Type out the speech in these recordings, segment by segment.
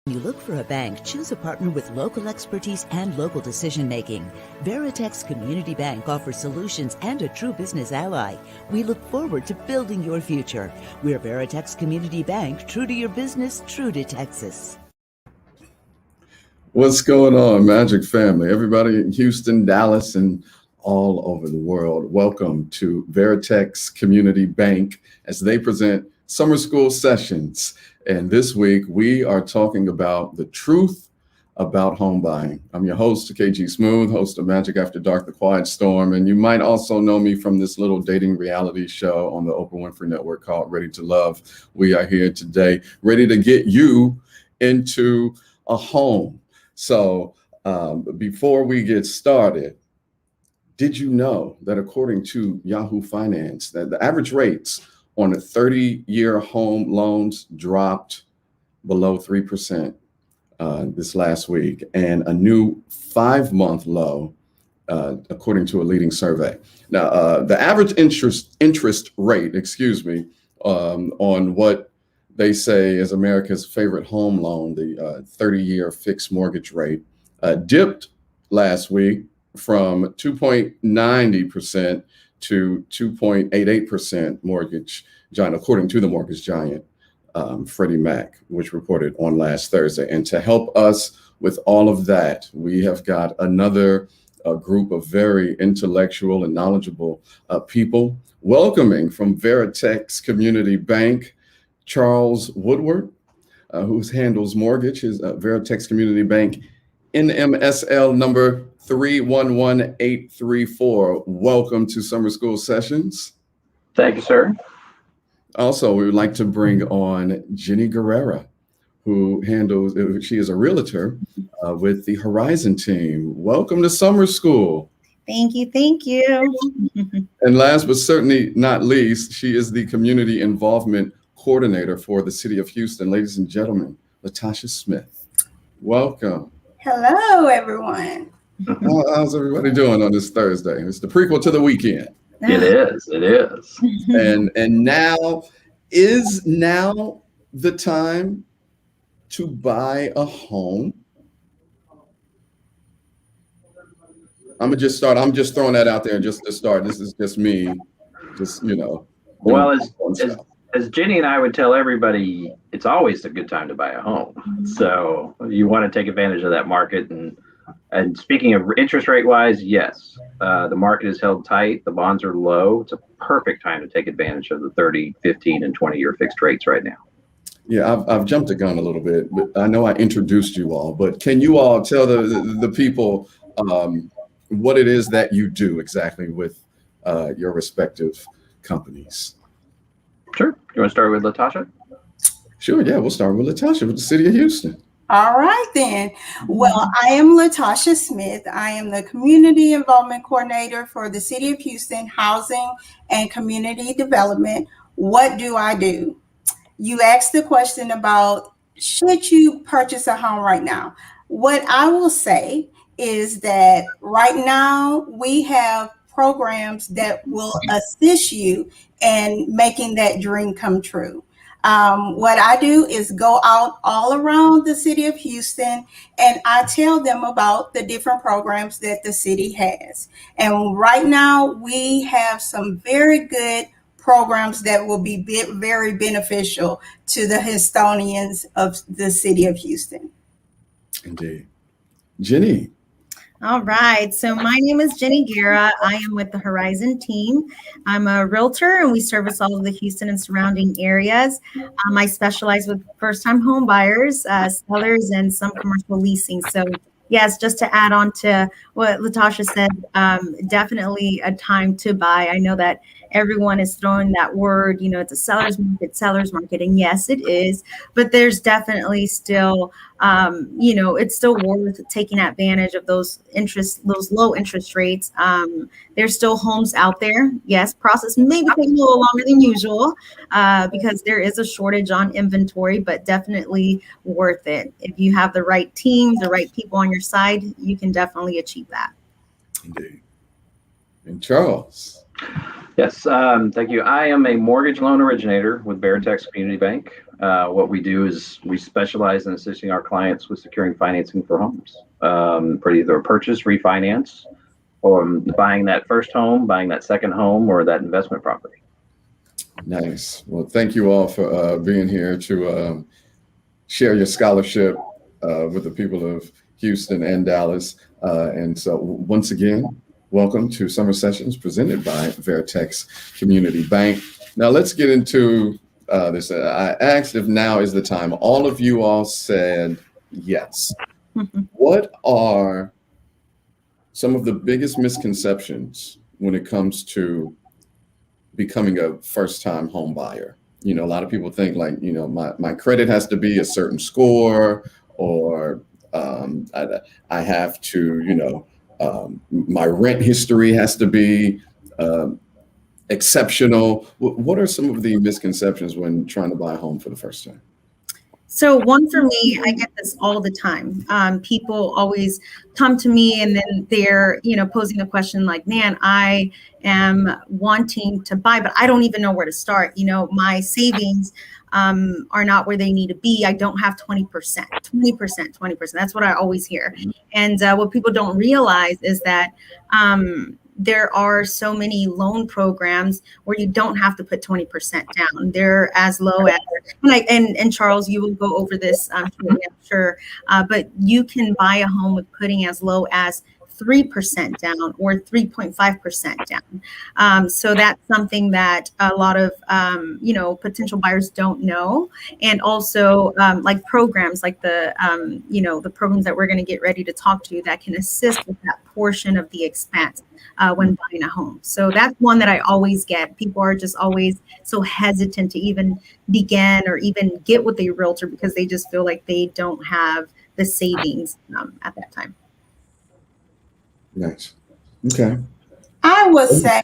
When you look for a bank, choose a partner with local expertise and local decision-making. Veritex Community Bank offers solutions and a true business ally. We look forward to building your future. We're Veritex Community Bank, true to your business, true to Texas. What's going on, Magic family? Everybody in Houston, Dallas, and all over the world. Welcome to Veritex Community Bank as they present summer school sessions. And this week we are talking about the truth about home buying. I'm your host, KG Smooth, host of Magic After Dark, The Quiet Storm. And you might also know me from this little dating reality show on the Oprah Winfrey Network called Ready to Love. We are here today, ready to get you into a home. So before we get started, did you know that according to Yahoo Finance, that the average rates on a 30-year home loans dropped below 3% this last week, and a new 5-month low, according to a leading survey. Now, the average interest rate, on what they say is America's favorite home loan, the 30-year fixed mortgage rate, dipped last week from 2.90% to 2.88% mortgage giant, according to the mortgage giant, Freddie Mac, which reported on last Thursday. And to help us with all of that, we have got another group of very intellectual and knowledgeable people. Welcoming from Veritex Community Bank, Charles Woodward, who handles mortgage, is Veritex Community Bank NMSL number 311834. Welcome to Summer School Sessions. Thank you, sir. Also, we would like to bring on Jenny Guerrera, who handles, she is a realtor with the Horizon team. Welcome to Summer School. Thank you. Thank you. And last but certainly not least, she is the Community Involvement Coordinator for the City of Houston. Ladies and gentlemen, Latasha Smith. Welcome. Hello, everyone. How's everybody doing on this Thursday? It's the prequel to the weekend. It is. And now is the time to buy a home? I'm just throwing that out there just to start. This is just me, Well, as Jenny and I would tell everybody, it's always a good time to buy a home. So you want to take advantage of that market. And speaking of interest rate wise, yes, the market is held tight. The bonds are low. It's a perfect time to take advantage of the 30, 15, and 20-year fixed rates right now. Yeah, I've jumped the gun a little bit, but I know I introduced you all, but can you all tell the people what it is that you do exactly with your respective companies? Sure. You want to start with Latasha? Sure, yeah, we'll start with Latasha with the City of Houston. All right, then. Well, I am Latasha Smith. I am the Community Involvement Coordinator for the City of Houston Housing and Community Development. What do I do? You asked the question about, should you purchase a home right now? What I will say is that right now we have programs that will assist you in making that dream come true. What I do is go out all around the city of Houston and I tell them about the different programs that the city has. And right now we have some very good programs that will be very beneficial to the Houstonians of the city of Houston. Indeed. Jenny. All right. So my name is Jenny Guerra. I am with the Horizon team. I'm a realtor and we service all of the Houston and surrounding areas. I specialize with first-time home buyers, sellers, and some commercial leasing. So yes, just to add on to what Latasha said, definitely a time to buy. I know that everyone is throwing that word, it's a seller's market. And yes, it is. But there's definitely still, it's still worth taking advantage of those low interest rates. There's still homes out there. Yes, process maybe taking a little longer than usual because there is a shortage on inventory, but definitely worth it. If you have the right team, the right people on your side, you can definitely achieve that. Indeed. And Charles. Yes, thank you. I am a mortgage loan originator with Veritex Community Bank. What we do is we specialize in assisting our clients with securing financing for homes, for either a purchase, refinance, or buying that first home, buying that second home, or that investment property. Nice. Well, thank you all for being here to share your scholarship with the people of Houston and Dallas. And so once again, welcome to Summer Sessions presented by Veritex Community Bank. Now let's get into this. I asked if now is the time. All of you all said yes. What are some of the biggest misconceptions when it comes to becoming a first-time home buyer? You know, a lot of people think like, you know, my credit has to be a certain score, or I have to, you know, my rent history has to be exceptional. What are some of the misconceptions when trying to buy a home for the first time? So one for me, I get this all the time. People always come to me and then they're, posing a question like, man, I am wanting to buy, but I don't even know where to start. My savings are not where they need to be. I don't have 20%. That's what I always hear. And what people don't realize is that there are so many loan programs where you don't have to put 20% down. They're as low as, and Charles, you will go over this, I'm sure, but you can buy a home with putting as low as 3% down or 3.5% down. So that's something that a lot of, potential buyers don't know. And also like programs like the programs that we're going to get ready to talk to that can assist with that portion of the expense when buying a home. So that's one that I always get. People are just always so hesitant to even begin or even get with a realtor because they just feel like they don't have the savings at that time. Nice. Okay. I would say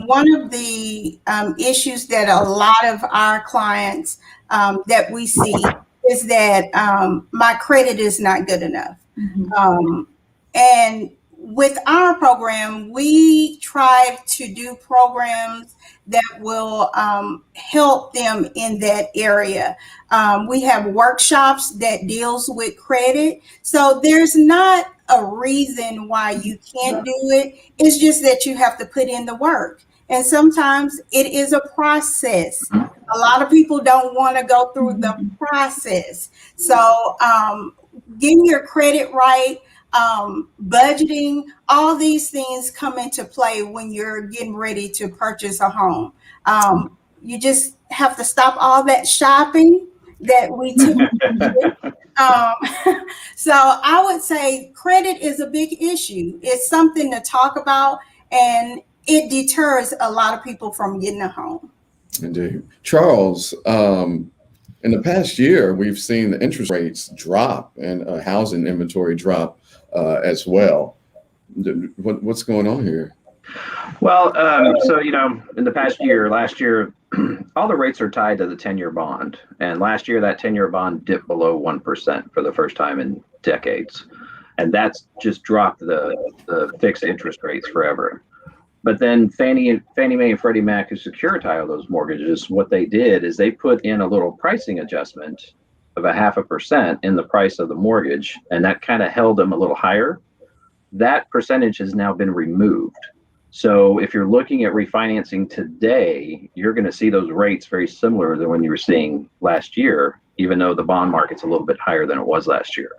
one of the issues that a lot of our clients that we see is that my credit is not good enough. Mm-hmm. And with our program, we try to do programs that will help them in that area. We have workshops that deals with credit. So there's not a reason why you can't do it. It's just that you have to put in the work. And sometimes it is a process. A lot of people don't want to go through the process. So getting your credit right, budgeting, all these things come into play when you're getting ready to purchase a home. You just have to stop all that shopping that we typically do. So I would say credit is a big issue. It's something to talk about, and it deters a lot of people from getting a home. Indeed. Charles, in the past year, we've seen the interest rates drop and housing inventory drop as well. What's going on here? Well, so, in the past year, last year, all the rates are tied to the 10-year bond. And last year, that 10-year bond dipped below 1% for the first time in decades. And that's just dropped the fixed interest rates forever. But then Fannie Mae and Freddie Mac, who securitize those mortgages, what they did is they put in a little pricing adjustment of 0.5% in the price of the mortgage. And that kind of held them a little higher. That percentage has now been removed. So if you're looking at refinancing today, you're going to see those rates very similar than when you were seeing last year, even though the bond market's a little bit higher than it was last year.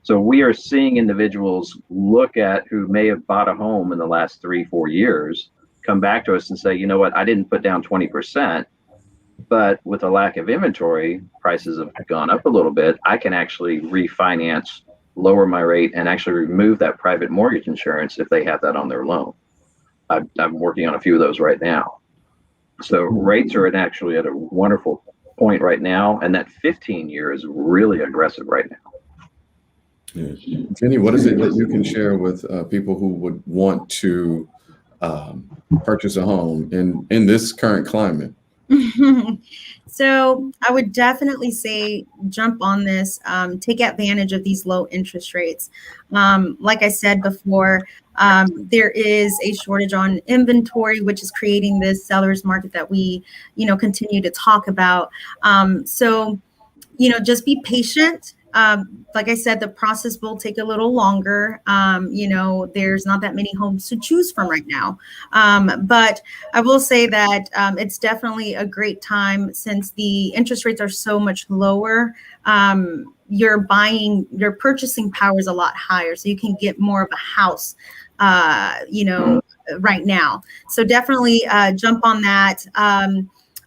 So we are seeing individuals look at who may have bought a home in the last 3-4 years, come back to us and say, you know what, I didn't put down 20%, but with a lack of inventory, prices have gone up a little bit. I can actually refinance, lower my rate, and actually remove that private mortgage insurance if they have that on their loan. I'm working on a few of those right now. So rates are actually at a wonderful point right now, and that 15-year is really aggressive right now. Yeah. Jenny, what is it that you can share with people who would want to purchase a home in this current climate? So I would definitely say jump on this, take advantage of these low interest rates. Like I said before, there is a shortage on inventory, which is creating this seller's market that we, continue to talk about. So just be patient. Like I said, the process will take a little longer. There's not that many homes to choose from right now. But I will say that it's definitely a great time since the interest rates are so much lower. Your purchasing power is a lot higher, so you can get more of a house, right now. So definitely jump on that.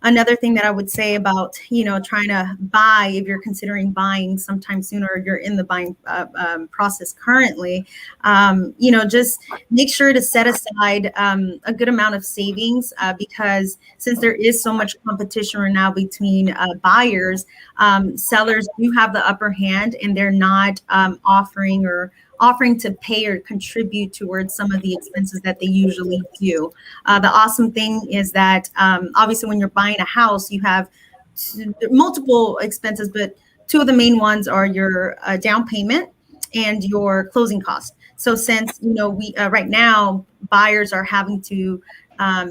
Another thing that I would say about, trying to buy, if you're considering buying sometime sooner, or you're in the buying process currently, just make sure to set aside a good amount of savings because since there is so much competition right now between buyers, sellers do have the upper hand and they're not offering to pay or contribute towards some of the expenses that they usually do. The awesome thing is that obviously when you're buying a house, you have multiple expenses, but two of the main ones are your down payment and your closing costs. So since, we right now buyers are having to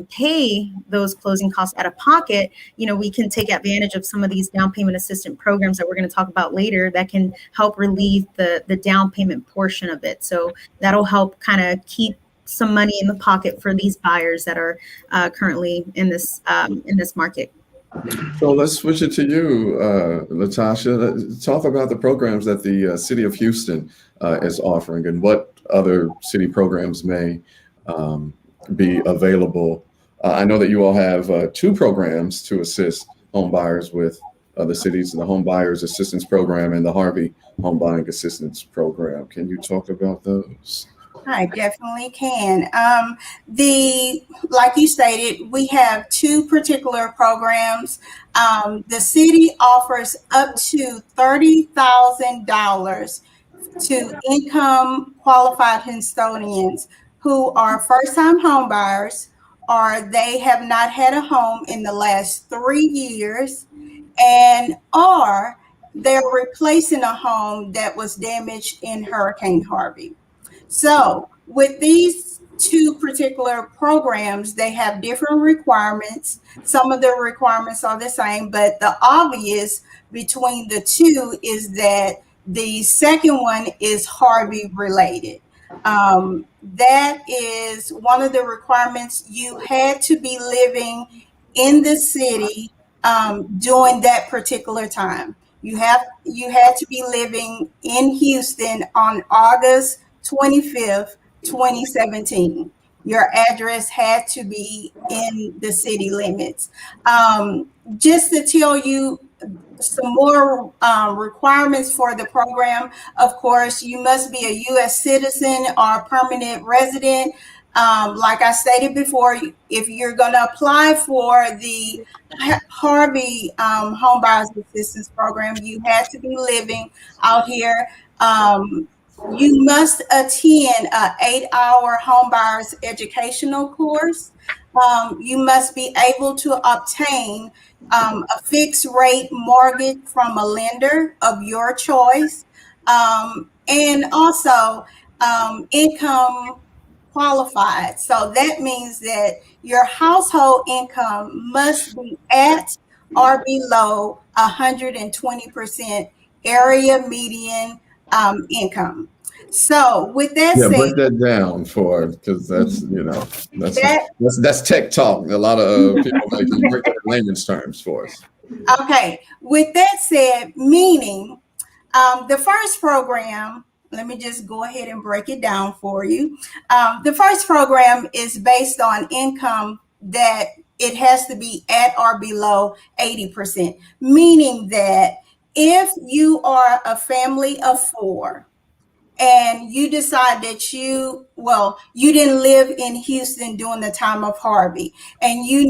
pay those closing costs out of pocket, we can take advantage of some of these down payment assistance programs that we're going to talk about later that can help relieve the down payment portion of it. So that'll help kind of keep some money in the pocket for these buyers that are currently in this market. So let's switch it to you, Latasha. Talk about the programs that the City of Houston is offering and what other city programs may be available. I know that you all have two programs to assist home buyers with the cities, the Homebuyers Assistance Program and the Harvey Home Buying Assistance Program. Can you talk about those? I definitely can. Like you stated, we have two particular programs. The city offers up to $30,000 to income qualified Houstonians who are first-time home buyers, or they have not had a home in the last 3 years, or they're replacing a home that was damaged in Hurricane Harvey. So with these two particular programs, they have different requirements. Some of the requirements are the same, but the obvious between the two is that the second one is Harvey related. That is one of the requirements. You had to be living in the city during that particular time. You had to be living in Houston on August 25th, 2017. Your address had to be in the city limits. Just to tell you some more requirements for the program, of course, you must be a U.S. citizen or permanent resident. Like I stated before, if you're going to apply for the Harvey Home Buyers Assistance Program, you have to be living out here. You must attend an 8-hour home buyers educational course. You must be able to obtain a fixed rate mortgage from a lender of your choice. And also income qualified. So that means that your household income must be at or below 120% area median income. So with that said, break that down because that's tech talk. A lot of people like you break that in layman's terms for us. Okay. With that said, meaning the first program, let me just go ahead and break it down for you. The first program is based on income that it has to be at or below 80%, meaning that if you are a family of 4 and you decide that you didn't live in Houston during the time of Harvey and you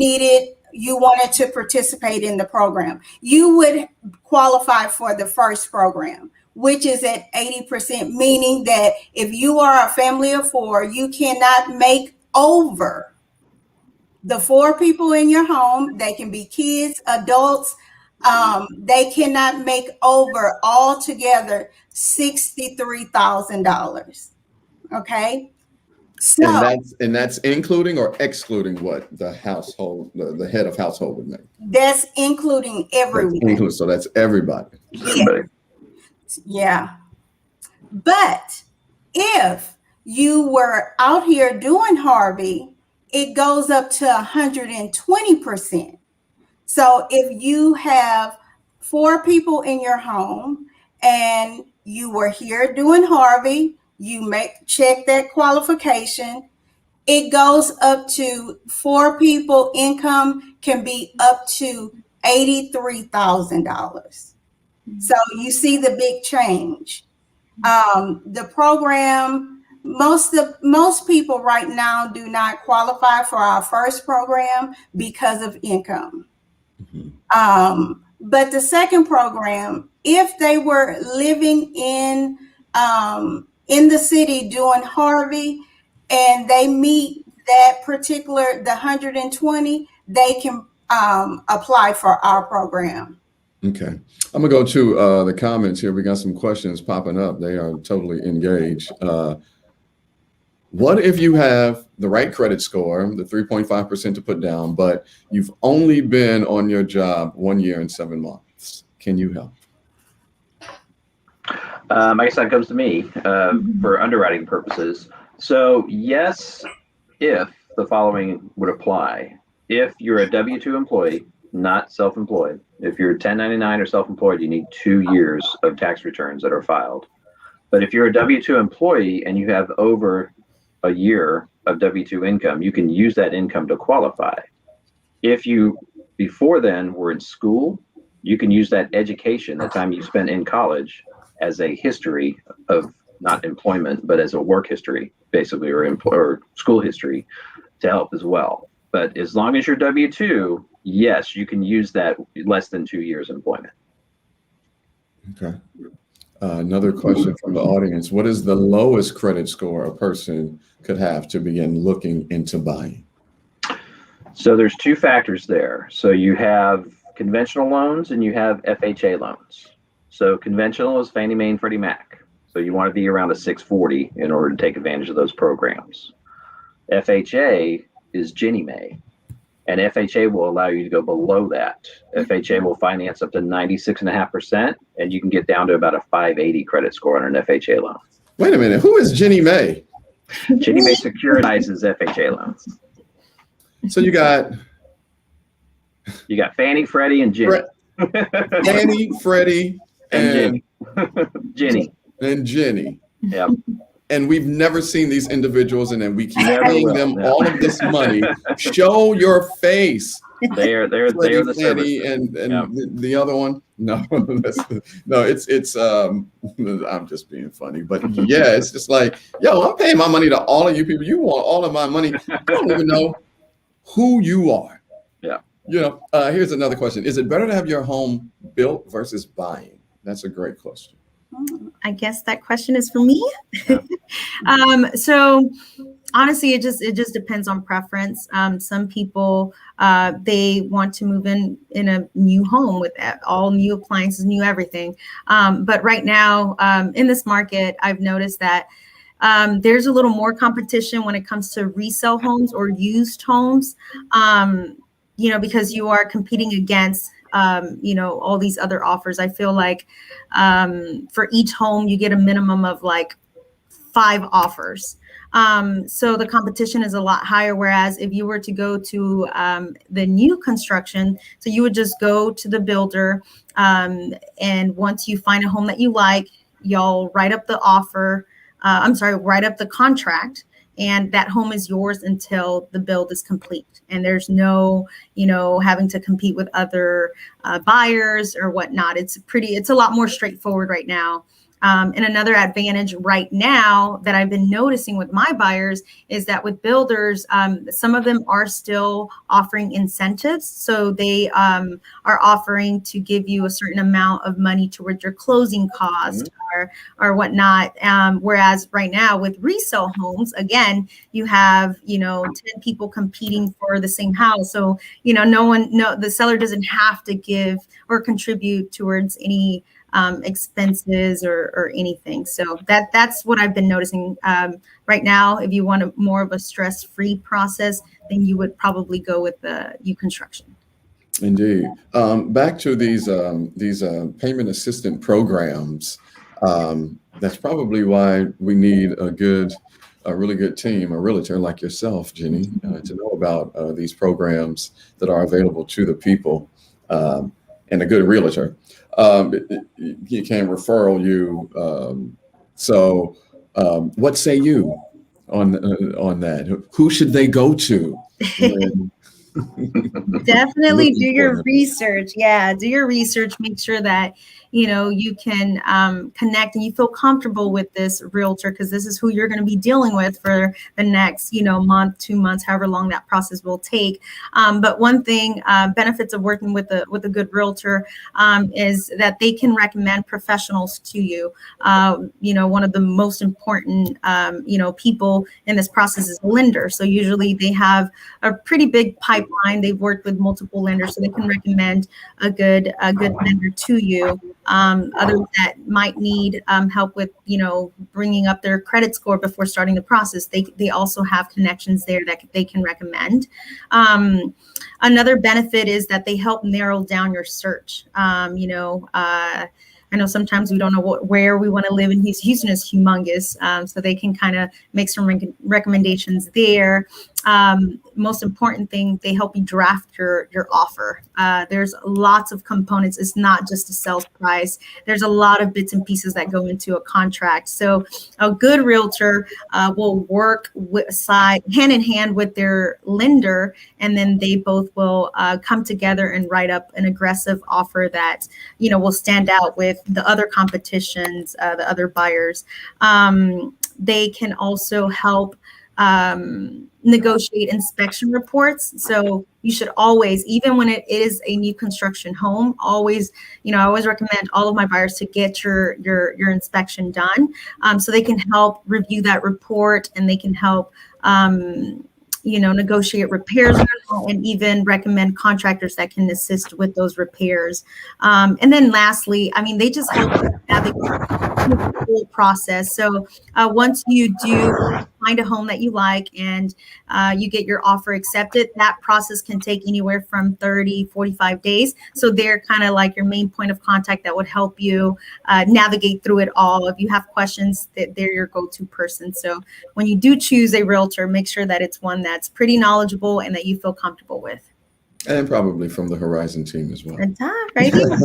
wanted to participate in the program, you would qualify for the first program, which is at 80%, meaning that if you are a family of 4, you cannot make over The 4 people in your home, they can be kids, adults, they cannot make over altogether $63,000. Okay. So And that's including or excluding what the household, the head of household would make. that's including everyone. So that's everybody. Yeah. But if you were out here doing Harvey, it goes up to 120%. So if you have 4 people in your home and you were here doing Harvey, you check that qualification, it goes up to 4 people, income can be up to $83,000. So you see the big change. The program, most people right now do not qualify for our first program because of income. But the second program, if they were living in the city doing Harvey and they meet that particular, the 120, they can apply for our program. Okay. I'm gonna go to the comments here. We got some questions popping up. They are totally engaged. What if you have the right credit score, the 3.5% to put down, but you've only been on your job 1 year and 7 months? Can you help? I guess that comes to me for underwriting purposes. So yes, if the following would apply. If you're a W-2 employee, not self-employed, if you're 1099 or self-employed, you need 2 years of tax returns that are filed. But if you're a W-2 employee and you have over a year of W-2 income, you can use that income to qualify. If you, before then, were in school, you can use that education, the time you spent in college, as a history of not employment, but as a work history, basically, or school history to help as well. But as long as you're W-2, yes, you can use that less than 2 years employment. Okay. Another question from the audience. What is the lowest credit score a person could have to begin looking into buying? So there's 2 factors there. So you have conventional loans and you have FHA loans. So conventional is Fannie Mae and Freddie Mac. So you want to be around a 640 in order to take advantage of those programs. FHA is Ginnie Mae, and FHA will allow you to go below that. FHA will finance up to 96.5%, and you can get down to about a 580 credit score on an FHA loan. Wait a minute, who is Ginnie Mae? Ginnie Mae securitizes FHA loans. So you got Fannie, Freddie, and Ginnie. Fannie, Freddie, and Ginnie. And Ginnie. Yep. And we've never seen these individuals, and then we keep paying them all of this money. Show your face. They're the Fannie and yep. the other one. No, it's I'm just being funny, but yeah, it's just like, yo, I'm paying my money to all of you people. You want all of my money. I don't even know who you are. Yeah. You know, here's another question. Is it better to have your home built versus buying? That's a great question. I guess that question is for me. Yeah. So honestly, it just depends on preference. Some people, they want to move in a new home with all new appliances, new everything. But right now, in this market, I've noticed that there's a little more competition when it comes to resale homes or used homes, because you are competing against all these other offers. I feel like for each home, you get a minimum of like 5 offers. So the competition is a lot higher. Whereas if you were to go to the new construction, so you would just go to the builder, and once you find a home that you like, y'all write up the write up the contract. And that home is yours until the build is complete. And there's no, having to compete with other buyers or whatnot. It's a lot more straightforward right now. And another advantage right now that I've been noticing with my buyers is that with builders, some of them are still offering incentives. So they are offering to give you a certain amount of money towards your closing cost or whatnot. Whereas right now with resale homes, again, you have, 10 people competing for the same house. So, the seller doesn't have to give or contribute towards any expenses or anything. So that's what I've been noticing right now. If you want more of a stress-free process, then you would probably go with the U-Construction. Indeed. Back to these payment assistant programs. That's probably why we need a really good team, a realtor like yourself, Jenny, to know about these programs that are available to the people, and a good realtor. He can referral you. What say you on that? Who should they go to? Definitely do your research. Yeah, do your research. Make sure that you can connect and you feel comfortable with this realtor, because this is who you're going to be dealing with for the next month, 2 months, however long that process will take. But one thing, benefits of working with a good realtor is that they can recommend professionals to you. One of the most important people in this process is a lender. So usually they have a pretty big pipeline. They've worked with multiple lenders, so they can recommend a good lender to you. Others that might need help with bringing up their credit score before starting the process, they also have connections there that they can recommend. Another benefit is that they help narrow down your search. I know sometimes we don't know where we want to live in Houston. Houston is humongous, so they can kind of make some recommendations there. Most important thing, they help you draft your offer. There's lots of components. It's not just a sales price. There's a lot of bits and pieces that go into a contract. So a good realtor will work hand in hand with their lender, and then they both will come together and write up an aggressive offer that will stand out with the other competitions, the other buyers. They can also help negotiate inspection reports. So you should always, even when it is a new construction home, always, I always recommend all of my buyers to get your inspection done, so they can help review that report, and they can help negotiate repairs and even recommend contractors that can assist with those repairs. And then lastly, they just help navigate the whole process. So once you do find a home that you like and you get your offer accepted, that process can take anywhere from 30-45 days. So they're kind of like your main point of contact that would help you navigate through it all. If you have questions, they're your go-to person. So when you do choose a realtor, make sure that it's one that's pretty knowledgeable and that you feel comfortable with. And probably from the Horizon team as well. Right here.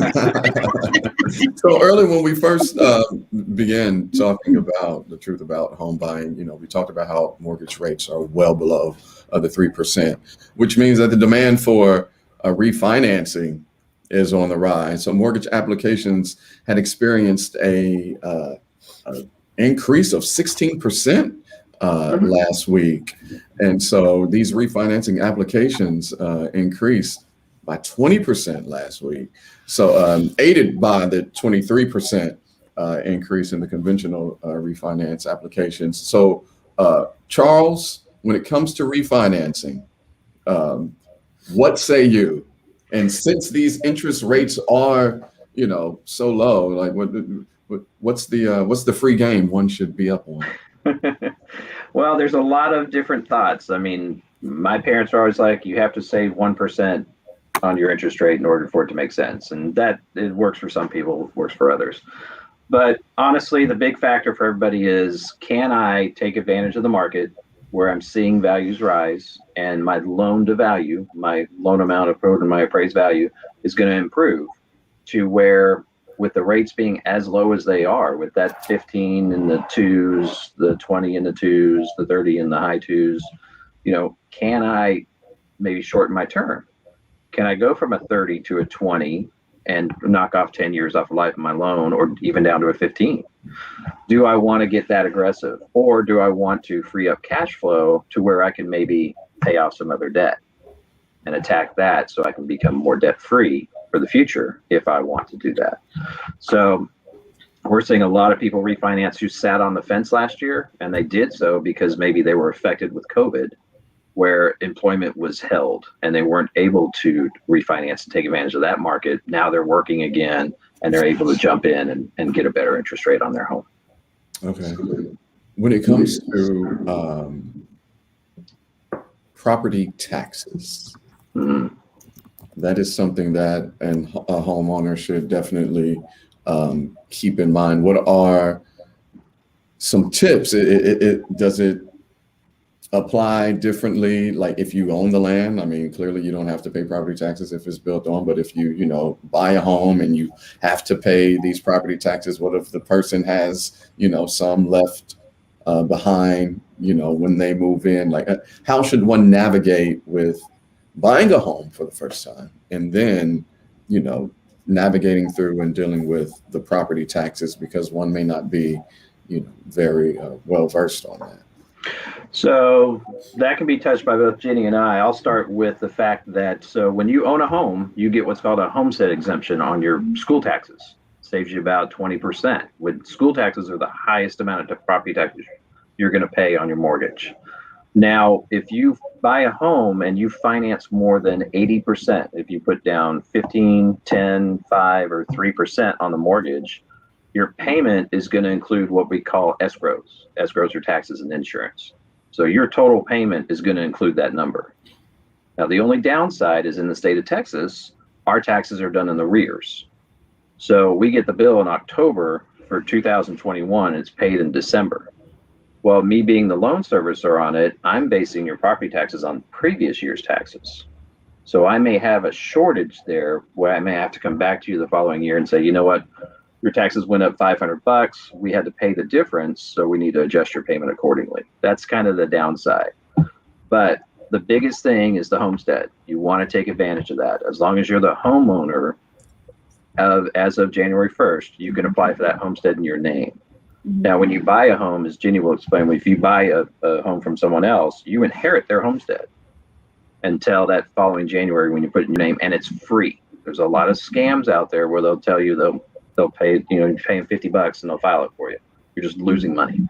So early when we first began talking about the truth about home buying, we talked about how mortgage rates are well below the 3%, which means that the demand for refinancing is on the rise. So mortgage applications had experienced a increase of 16% last week. And so these refinancing applications increased by 20% last week. So aided by the 23% increase in the conventional refinance applications. So Charles, when it comes to refinancing, what say you? And since these interest rates are, so low, like what's the free game one should be up on? Well, there's a lot of different thoughts. My parents are always like, you have to save 1% on your interest rate in order for it to make sense. And that it works for some people, works for others. But honestly, the big factor for everybody is, can I take advantage of the market where I'm seeing values rise and my loan to value, my loan amount approved and my appraised value is going to improve to where, with the rates being as low as they are, with that 15 in the twos, the 20 in the twos, the 30 in the high twos, can I maybe shorten my term? Can I go from a 30 to a 20 and knock off 10 years off the life of my loan, or even down to a 15? Do I want to get that aggressive, or do I want to free up cash flow to where I can maybe pay off some other debt and attack that so I can become more debt free for the future if I want to do that? So we're seeing a lot of people refinance who sat on the fence last year, and they did so because maybe they were affected with COVID, where employment was held and they weren't able to refinance and take advantage of that market. Now they're working again and they're able to jump in and get a better interest rate on their home. Okay. When it comes to property taxes, that is something that a homeowner should definitely keep in mind. What are some tips? Does it apply differently? Like if you own the land, I mean, clearly you don't have to pay property taxes if it's built on, but if you buy a home and you have to pay these property taxes, what if the person has, some left behind, when they move in? Like, how should one navigate with buying a home for the first time and then, navigating through and dealing with the property taxes, because one may not be, very well versed on that? So that can be touched by both Jenny and I. I'll start with the fact that, so when you own a home, you get what's called a homestead exemption on your school taxes. Saves you about 20%. With school taxes are the highest amount of property taxes you're going to pay on your mortgage. Now, if you buy a home and you finance more than 80%, if you put down 15, 10, 5, or 3% on the mortgage, your payment is going to include what we call escrows. Escrows are taxes and insurance. So your total payment is going to include that number. Now, the only downside is in the state of Texas, our taxes are done in the arrears. So we get the bill in October for 2021, it's paid in December. Well, me being the loan servicer on it, I'm basing your property taxes on previous year's taxes. So I may have a shortage there where I may have to come back to you the following year and say, you know what, your taxes went up $500. We had to pay the difference, so we need to adjust your payment accordingly. That's kind of the downside. But the biggest thing is the homestead. You want to take advantage of that. As long as you're the homeowner as of January 1st, you can apply for that homestead in your name. Now, when you buy a home, as Jenny will explain, if you buy a home from someone else, you inherit their homestead until that following January when you put it in your name, and it's free. There's a lot of scams out there where they'll tell you they'll pay, you're paying $50 and they'll file it for you. You're just losing money.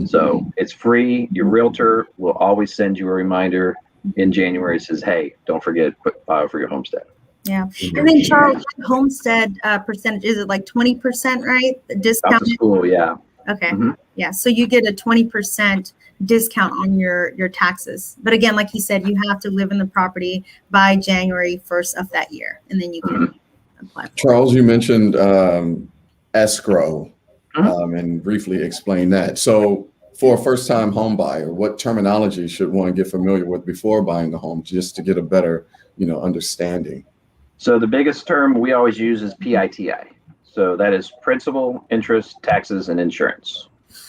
So it's free. Your realtor will always send you a reminder in January. It says, hey, don't forget, file for your homestead. Yeah. And then Charles, homestead percentage, is it like 20%, right? The discount? Out to school, yeah. Okay. Yeah. So you get a 20% discount on your taxes. But again, like he said, you have to live in the property by January 1st of that year. And then you can apply. Charles, you mentioned escrow and briefly explain that. So for a first-time home buyer, what terminology should one get familiar with before buying a home, just to get a better, understanding? So the biggest term we always use is PITI. So that is principal, interest, taxes, and insurance.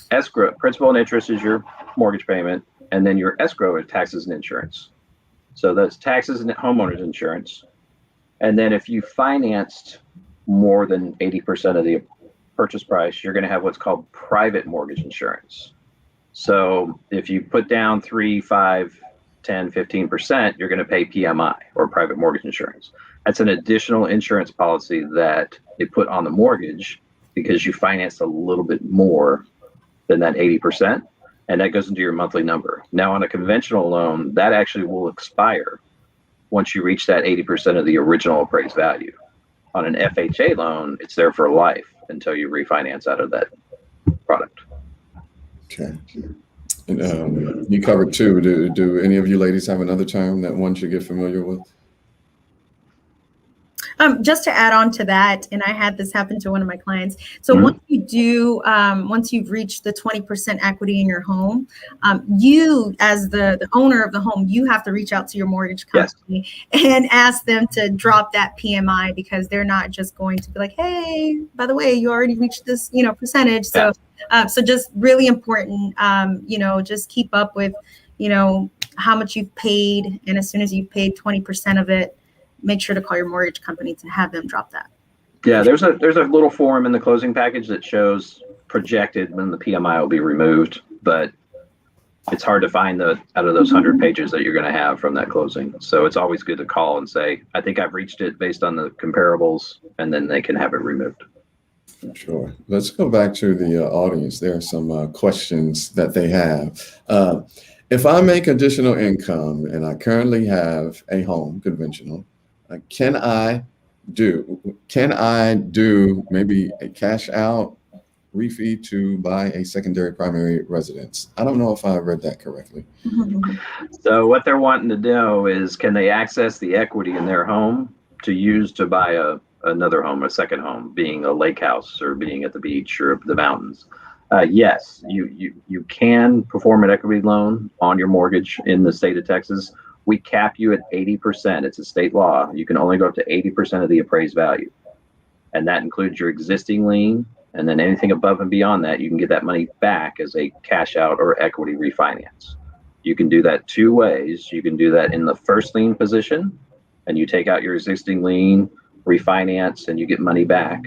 Escrow, principal and interest is your mortgage payment, and then your escrow is taxes and insurance. So that's taxes and homeowners insurance. And then if you financed more than 80% of the purchase price, you're going to have what's called private mortgage insurance. So if you put down 3, 5, 10, 15%, you're going to pay PMI, or private mortgage insurance. That's an additional insurance policy that they put on the mortgage because you financed a little bit more than that 80%, and that goes into your monthly number. Now on a conventional loan, that actually will expire once you reach that 80% of the original appraised value. On an FHA loan, it's there for life until you refinance out of that product. Okay. And you covered two. Do any of you ladies have another term that one should get familiar with? Just to add on to that, and I had this happen to one of my clients. So once you've reached the 20% equity in your home, you as the owner of the home, you have to reach out to your mortgage company and ask them to drop that PMI, because they're not just going to be like, hey, by the way, you already reached this, percentage. So, so just really important, just keep up with, how much you've paid. And as soon as you've paid 20% of it, make sure to call your mortgage company to have them drop that. Yeah, there's a little form in the closing package that shows projected when the PMI will be removed, but it's hard to find out of those 100 pages that you're going to have from that closing. So it's always good to call and say, I think I've reached it based on the comparables, and then they can have it removed. Sure. Let's go back to the audience. There are some questions that they have. If I make additional income and I currently have a home, conventional, can I do maybe a cash out refeed to buy a secondary primary residence? I don't know if I read that correctly. So what they're wanting to know is, can they access the equity in their home to use to buy another home, a second home, being a lake house or being at the beach or the mountains? Yes, you can perform an equity loan on your mortgage in the state of Texas. We cap you at 80%. It's a state law. You can only go up to 80% of the appraised value. And that includes your existing lien. And then anything above and beyond that, you can get that money back as a cash out or equity refinance. You can do that two ways. You can do that in the first lien position, and you take out your existing lien, refinance, and you get money back.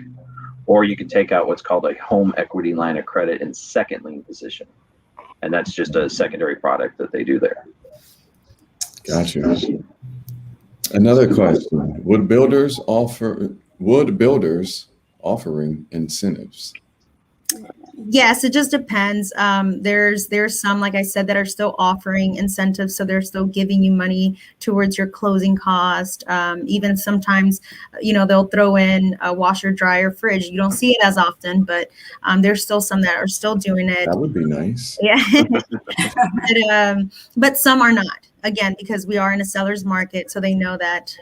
Or you can take out what's called a home equity line of credit in second lien position. And that's just a secondary product that they do there. Gotcha. Another question: Would builders offering incentives? Yes, it just depends. There's some, like I said, that are still offering incentives, so they're still giving you money towards your closing cost. Even sometimes, they'll throw in a washer, dryer, fridge. You don't see it as often, but there's still some that are still doing it. That would be nice. Yeah, but some are not. Again, because we are in a seller's market, so they know that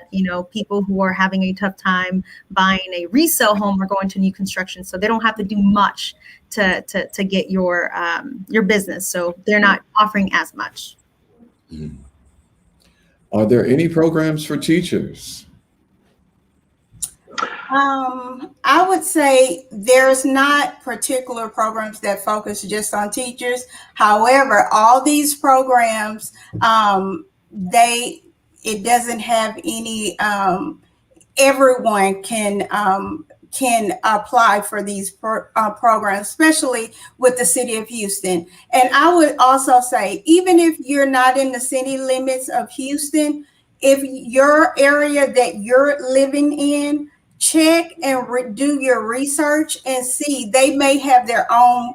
people who are having a tough time buying a resale home are going to new construction, so they don't have to do much to get your business. So they're not offering as much. Mm. Are there any programs for teachers? I would say there's not particular programs that focus just on teachers. However, all these programs, it doesn't have any, everyone can apply for these programs, especially with the city of Houston. And I would also say, even if you're not in the city limits of Houston, if your area that you're living in, check and do your research and see, they may have their own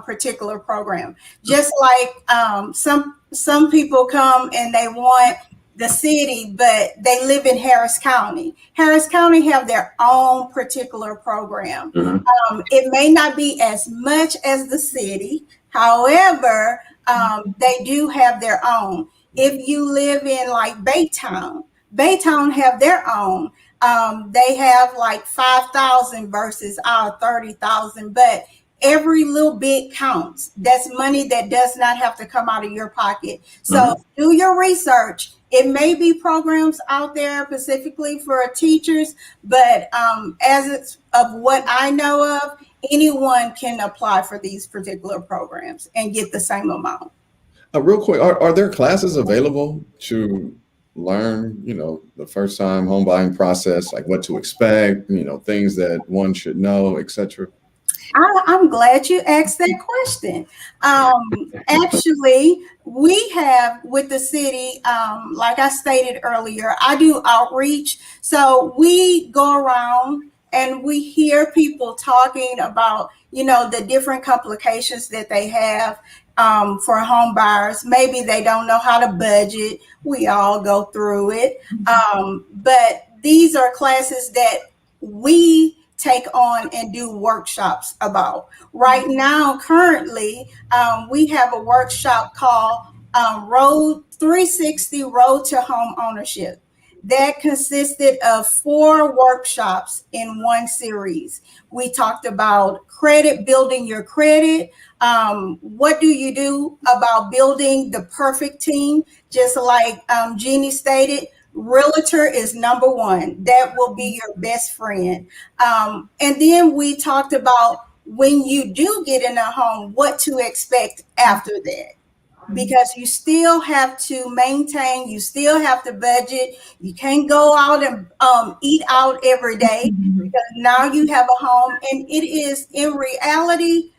particular program. Just like some people come and they want the city, but they live in Harris County. Harris County have their own particular program. Mm-hmm. It may not be as much as the city. However, they do have their own. If you live in like Baytown have their own. They have like 5,000 versus our 30,000, but every little bit counts. That's money that does not have to come out of your pocket. So do your research. It may be programs out there specifically for teachers, but as it's of what I know of, anyone can apply for these particular programs and get the same amount. Real quick, are there classes available to learn, the first time home buying process, like what to expect, things that one should know, etc.? I'm glad you asked that question. Actually, we have with the city, like I stated earlier, I do outreach. So we go around and we hear people talking about, the different complications that they have for home buyers. Maybe they don't know how to budget. We all go through it. But these are classes that we take on and do workshops about. Right now, currently, we have a workshop called Road 360 Road to Home Ownership. That consisted of 4 workshops in one series. We talked about credit, building your credit. What do you do about building the perfect team? Just like Jeannie stated, realtor is number one. That will be your best friend. And then we talked about when you do get in a home, what to expect after that. because you still have to maintain, you still have to budget. You can't go out and eat out every day because now you have a home, and it is in reality,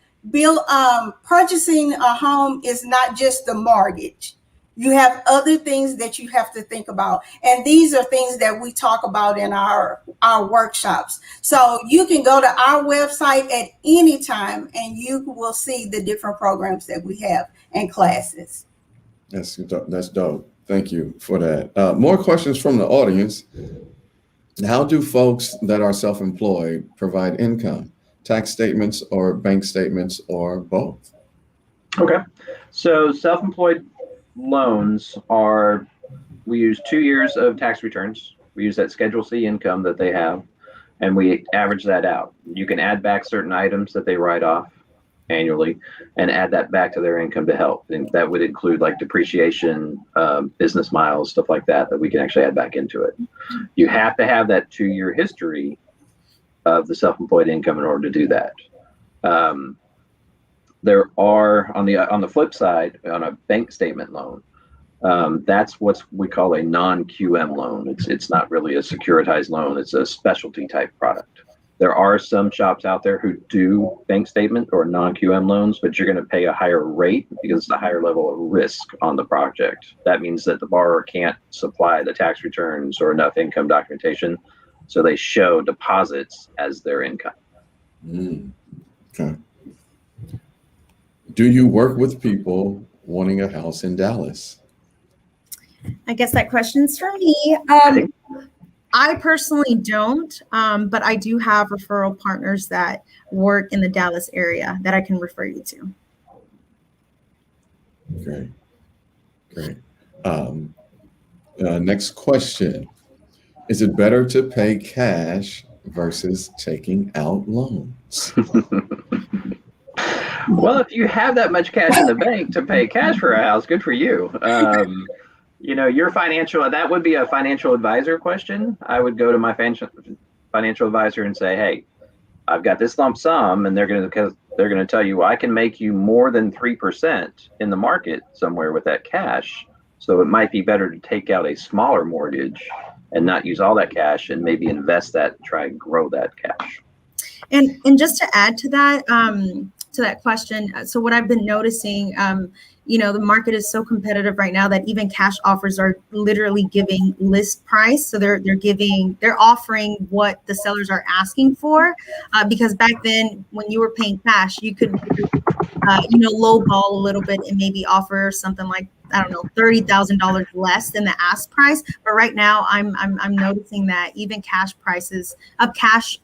purchasing a home is not just the mortgage. You have other things that you have to think about. And these are things that we talk about in our workshops. So you can go to our website at any time and you will see the different programs that we have and classes. That's dope. Thank you for that. More questions from the audience. How do folks that are self-employed provide income? Tax statements or bank statements or both? Okay. So self-employed loans we use 2 years of tax returns. We use that Schedule C income that they have, and we average that out. You can add back certain items that they write off annually and add that back to their income to help. And that would include like depreciation, business miles, stuff like that we can actually add back into it. You have to have that 2-year history of the self-employed income in order to do that. There are on the flip side, on a bank statement loan, that's what we call a non-QM loan. It's not really a securitized loan. It's a specialty type product. There are some shops out there who do bank statement or non-QM loans, but you're going to pay a higher rate because it's a higher level of risk on the project. That means that the borrower can't supply the tax returns or enough income documentation, so they show deposits as their income. Okay. Do you work with people wanting a house in Dallas? I guess that question's for me. I personally don't, but I do have referral partners that work in the Dallas area that I can refer you to. Great. Next question. Is it better to pay cash versus taking out loans? Well, if you have that much cash in the bank to pay cash for a house, good for you. Your that would be a financial advisor question. I would go to my financial advisor and say, hey, I've got this lump sum, and they're going to tell you, well, I can make you more than 3% in the market somewhere with that cash. So it might be better to take out a smaller mortgage and not use all that cash and maybe invest that and try and grow that cash. And just to add to that question, so what I've been noticing, the market is so competitive right now that even cash offers are literally giving list price. So they're offering what the sellers are asking for, because back then when you were paying cash, you could, lowball a little bit and maybe offer something like, I don't know, $30,000 less than the ask price. But right now I'm noticing that even cash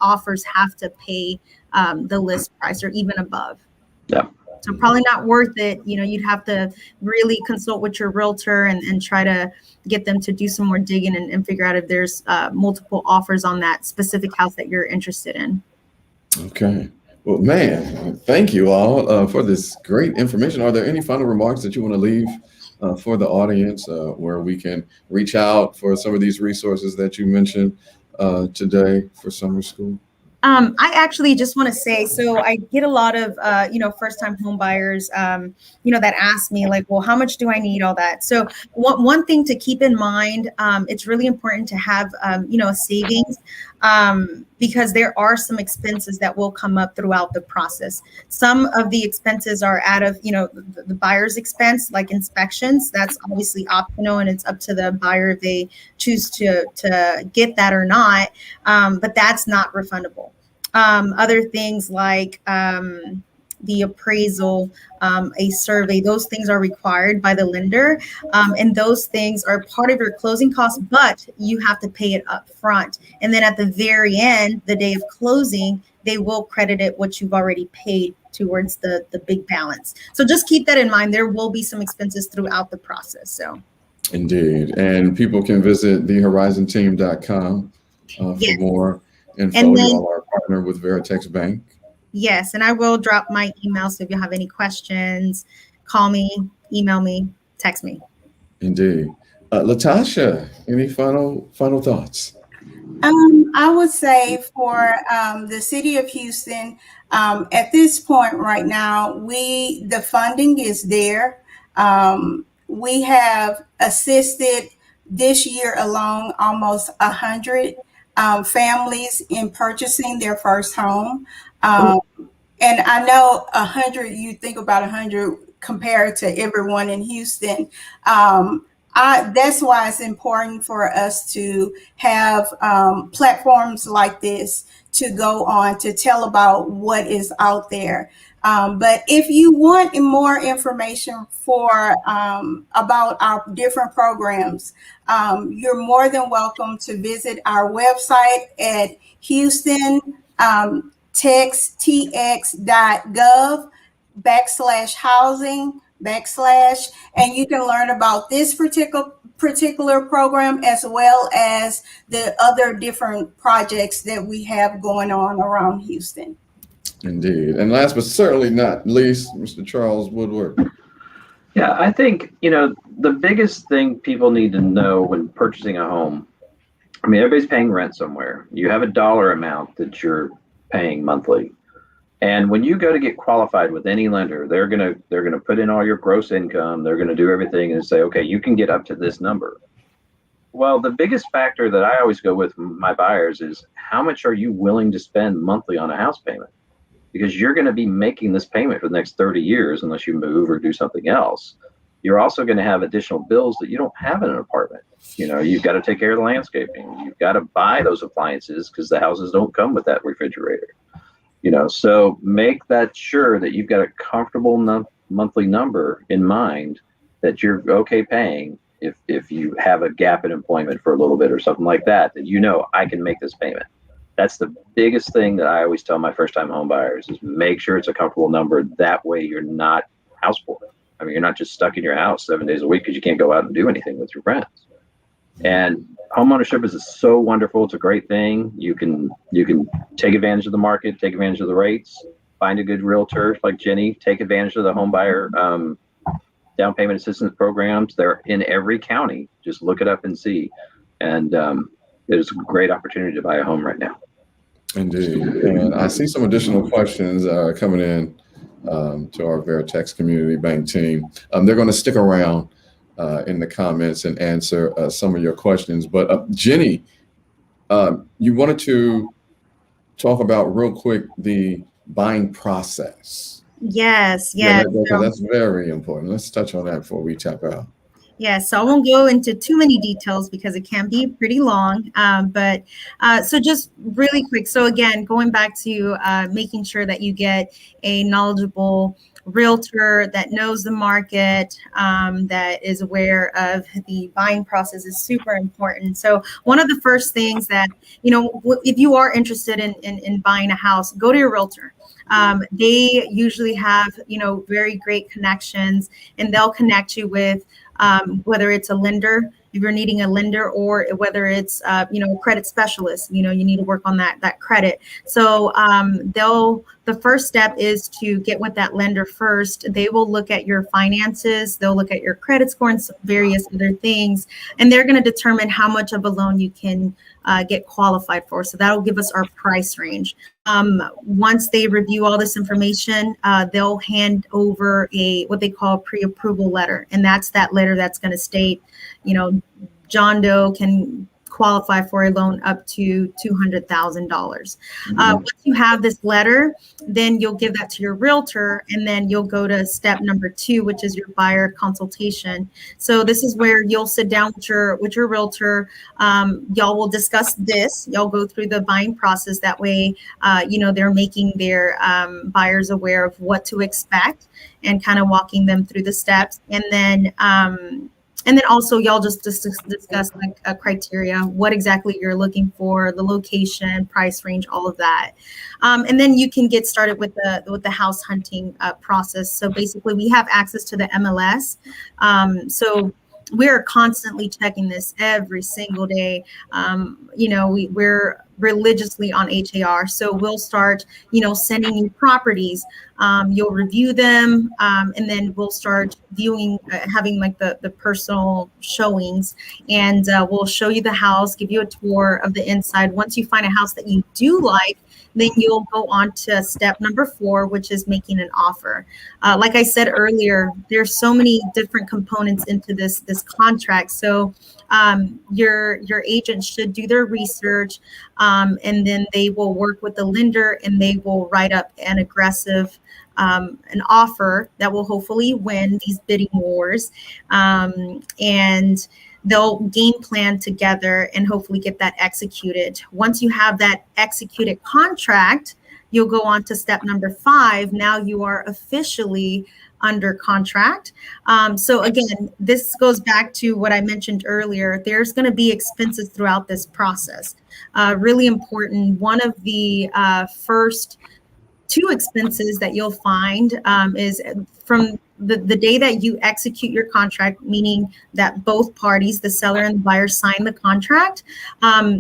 offers have to pay the list price or even above. Yeah. So probably not worth it. You'd have to really consult with your realtor and try to get them to do some more digging and figure out if there's multiple offers on that specific house that you're interested in. Okay. Well, man, thank you all for this great information. Are there any final remarks that you want to leave for the audience where we can reach out for some of these resources that you mentioned today for summer school? I actually just want to say, so I get a lot of, first-time home buyers, that ask me like, well, how much do I need, all that. So one thing to keep in mind, it's really important to have, a savings, because there are some expenses that will come up throughout the process. Some of the expenses are out of, the buyer's expense, like inspections. That's obviously optional, and it's up to the buyer if they choose to get that or not. But that's not refundable. Other things like the appraisal, a survey, those things are required by the lender. And those things are part of your closing costs, but you have to pay it up front. And then at the very end, the day of closing, they will credit it what you've already paid towards the big balance. So just keep that in mind. There will be some expenses throughout the process. So indeed. And people can visit thehorizonteam.com for more info. And then, you all are a partner with Veritex Bank. Yes, and I will drop my email. So if you have any questions, call me, email me, text me. Indeed. Latasha, any final thoughts? I would say for the city of Houston, at this point right now, the funding is there. We have assisted this year alone almost 100 families in purchasing their first home. And I know 100, you think about 100 compared to everyone in Houston. That's why it's important for us to have platforms like this to go on to tell about what is out there. But if you want more information for about our different programs, you're more than welcome to visit our website at HoustonTX.gov/housing/ and you can learn about this particular program as well as the other different projects that we have going on around Houston. Indeed. And last but certainly not least, Mr. Charles Woodward. Yeah, I think, the biggest thing people need to know when purchasing a home, I mean, everybody's paying rent somewhere. You have a dollar amount that you're paying monthly. And when you go to get qualified with any lender, they're gonna put in all your gross income. They're gonna do everything and say, okay, you can get up to this number. Well, the biggest factor that I always go with my buyers is how much are you willing to spend monthly on a house payment? Because you're going to be making this payment for the next 30 years unless you move or do something else. You're also going to have additional bills that you don't have in an apartment. You've got to take care of the landscaping. You've got to buy those appliances because the houses don't come with that refrigerator. So make that sure that you've got a comfortable monthly number in mind that you're okay paying if you have a gap in employment for a little bit or something like that I can make this payment. That's the biggest thing that I always tell my first-time home buyers is make sure it's a comfortable number. That way you're not house poor. I mean, you're not just stuck in your house 7 days a week because you can't go out and do anything with your friends. And homeownership is so wonderful. It's a great thing. You can take advantage of the market, take advantage of the rates, find a good realtor like Jenny, take advantage of the home buyer down payment assistance programs. They're in every county. Just look it up and see. And it's a great opportunity to buy a home right now. Indeed. And I see some additional questions coming in to our Veritex Community Bank team. They're going to stick around in the comments and answer some of your questions. But Jenny, you wanted to talk about real quick the buying process. Yes. That's very important. Let's touch on that before we tap out. Yeah, so I won't go into too many details because it can be pretty long, but so just really quick. So again, going back to making sure that you get a knowledgeable realtor that knows the market, that is aware of the buying process is super important. So one of the first things that, if you are interested in buying a house, go to your realtor. They usually have, very great connections, and they'll connect you with whether it's a lender, if you're needing a lender, or whether it's a credit specialist, you need to work on that credit. So the first step is to get with that lender first. They will look at your finances, they'll look at your credit score and various other things, and they're going to determine how much of a loan you can get qualified for. So that'll give us our price range. Once they review all this information, they'll hand over what they call a pre-approval letter. And that's that letter that's going to state, John Doe can qualify for a loan up to $200,000. Once you have this letter, then you'll give that to your realtor, and then you'll go to step number 2, which is your buyer consultation. So this is where you'll sit down with your realtor. Y'all will discuss this. Y'all go through the buying process. That way, they're making their buyers aware of what to expect and kind of walking them through the steps. And then also y'all just discuss like a criteria, what exactly you're looking for, the location, price range, all of that. And then you can get started with the house hunting process. So basically we have access to the MLS. So we're constantly checking this every single day. We're religiously on HAR. So we'll start, sending you properties. You'll review them, and then we'll start viewing, having like the personal showings, and we'll show you the house, give you a tour of the inside. Once you find a house that you do like, then you'll go on to step number 4, which is making an offer. Like I said earlier, there's so many different components into this contract. So your agent should do their research, and then they will work with the lender, and they will write up an aggressive an offer that will hopefully win these bidding wars, and they'll game plan together and hopefully get that executed. Once you have that executed contract, you'll go on to step number 5. Now you are officially under contract. So again, this goes back to what I mentioned earlier. There's going to be expenses throughout this process. Really important. One of the first 2 expenses that you'll find is from the day that you execute your contract, meaning that both parties, the seller and the buyer, sign the contract.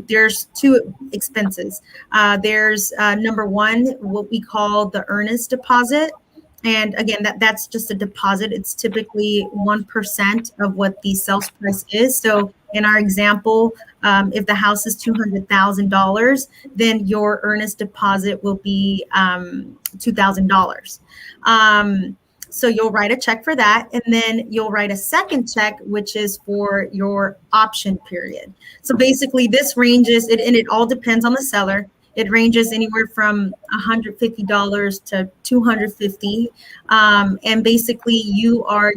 There's 2 expenses. There's number 1, what we call the earnest deposit. And again, that's just a deposit. It's typically 1% of what the sales price is. So in our example, if the house is $200,000, then your earnest deposit will be $2,000. So you'll write a check for that, and then you'll write a second check, which is for your option period. So basically this ranges, and it all depends on the seller. It ranges anywhere from $150 to $250. And basically you're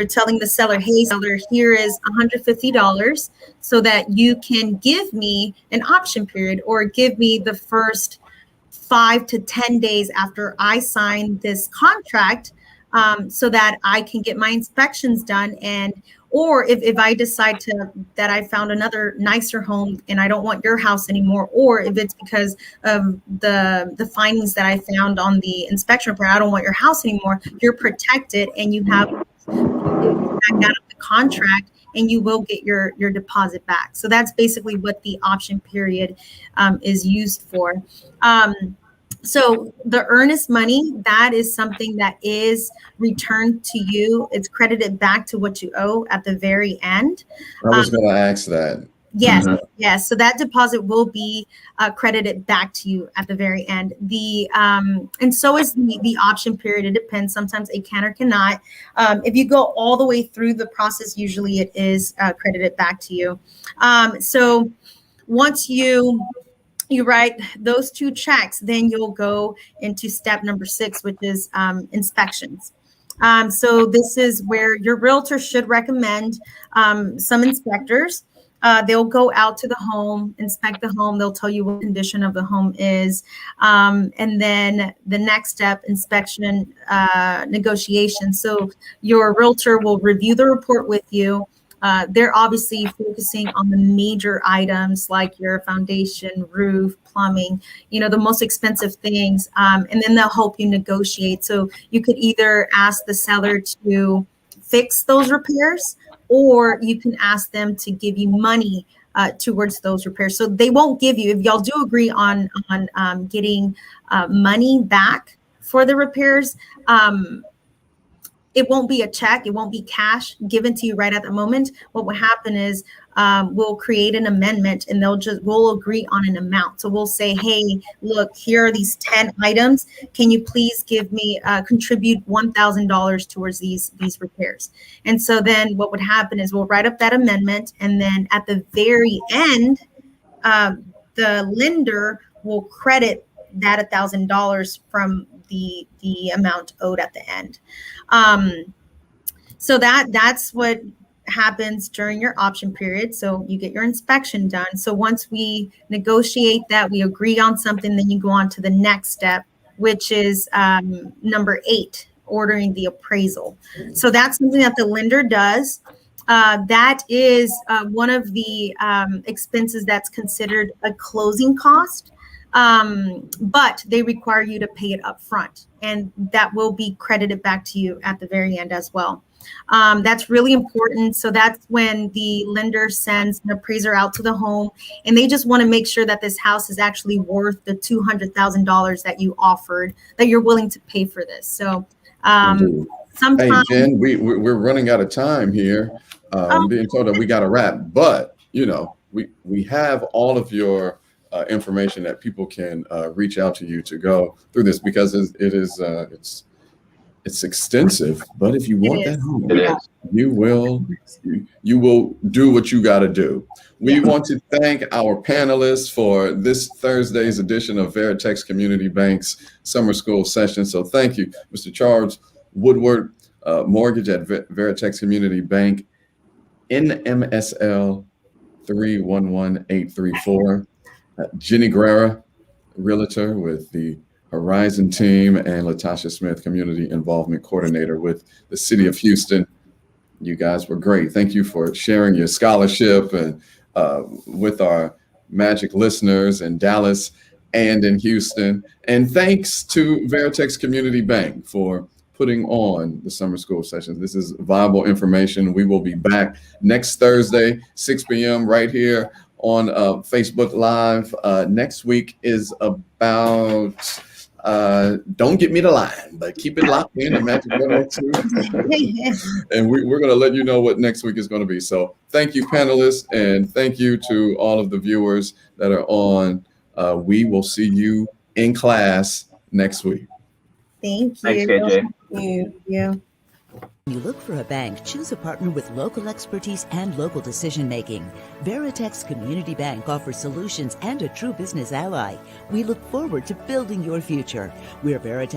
telling the seller, hey, seller, here is $150 so that you can give me an option period, or give me the first 5 to 10 days after I sign this contract, so that I can get my inspections done. Or if I decide that I found another nicer home and I don't want your house anymore, or if it's because of the findings that I found on the inspection report, I don't want your house anymore, you're protected, and you have back out of the contract, and you will get your deposit back. So that's basically what the option period is used for. So the earnest money, that is something that is returned to you. It's credited back to what you owe at the very end. I was going to ask that. Yes, yes. So that deposit will be credited back to you at the very end. And so is the option period. It depends. Sometimes it can or cannot. If you go all the way through the process, usually it is credited back to you. So once you write those 2 checks, then you'll go into step number 6, which is inspections. So this is where your realtor should recommend some inspectors. They'll go out to the home, inspect the home. They'll tell you what condition of the home is. And then the next step, inspection, negotiation. So your realtor will review the report with you. They're obviously focusing on the major items like your foundation, roof, plumbing, the most expensive things. And then they'll help you negotiate. So you could either ask the seller to fix those repairs, or you can ask them to give you money towards those repairs. So they won't give you, if y'all do agree on getting money back for the repairs, it won't be a check. It won't be cash given to you right at the moment. What will happen is we'll create an amendment, and we'll agree on an amount. So we'll say, hey, look, here are these 10 items. Can you please contribute $1,000 towards these repairs? And so then what would happen is we'll write up that amendment, and then at the very end, the lender will credit that $1,000 from the amount owed at the end. So that's what happens during your option period. So you get your inspection done. So once we negotiate that, we agree on something, then you go on to the next step, which is number 8, ordering the appraisal. So that's something that the lender does. That is one of the expenses that's considered a closing cost. But they require you to pay it up front, and that will be credited back to you at the very end as well. That's really important. So that's when the lender sends an appraiser out to the home, and they just want to make sure that this house is actually worth the $200,000 that you offered, that you're willing to pay for this. So sometimes, hey, Jen, we're running out of time here. I'm being told that we got to wrap, but we have all of your information that people can reach out to you to go through this, because it's extensive. But if you want that home, It is. you will do what you got to do. We want to thank our panelists for this Thursday's edition of Veritex Community Bank's Summer School Session. So thank you, Mr. Charles Woodward, Mortgage at Veritex Community Bank, NMSL 311834. Jenny Guerra, Realtor with the Horizon team, and Latasha Smith, Community Involvement Coordinator with the City of Houston. You guys were great. Thank you for sharing your scholarship and with our magic listeners in Dallas and in Houston. And thanks to Veritex Community Bank for putting on the summer school sessions. This is viable information. We will be back next Thursday, 6 p.m. right here on Facebook Live. Next week is about, don't get me the line, but keep it locked in at Magic 102. And we're going to let you know what next week is going to be. So thank you, panelists, and thank you to all of the viewers that are on. We will see you in class next week. Thank you. Thanks, KJ. Thank you. When you look for a bank, choose a partner with local expertise and local decision making. Veritex Community Bank offers solutions and a true business ally. We look forward to building your future. We're Veritex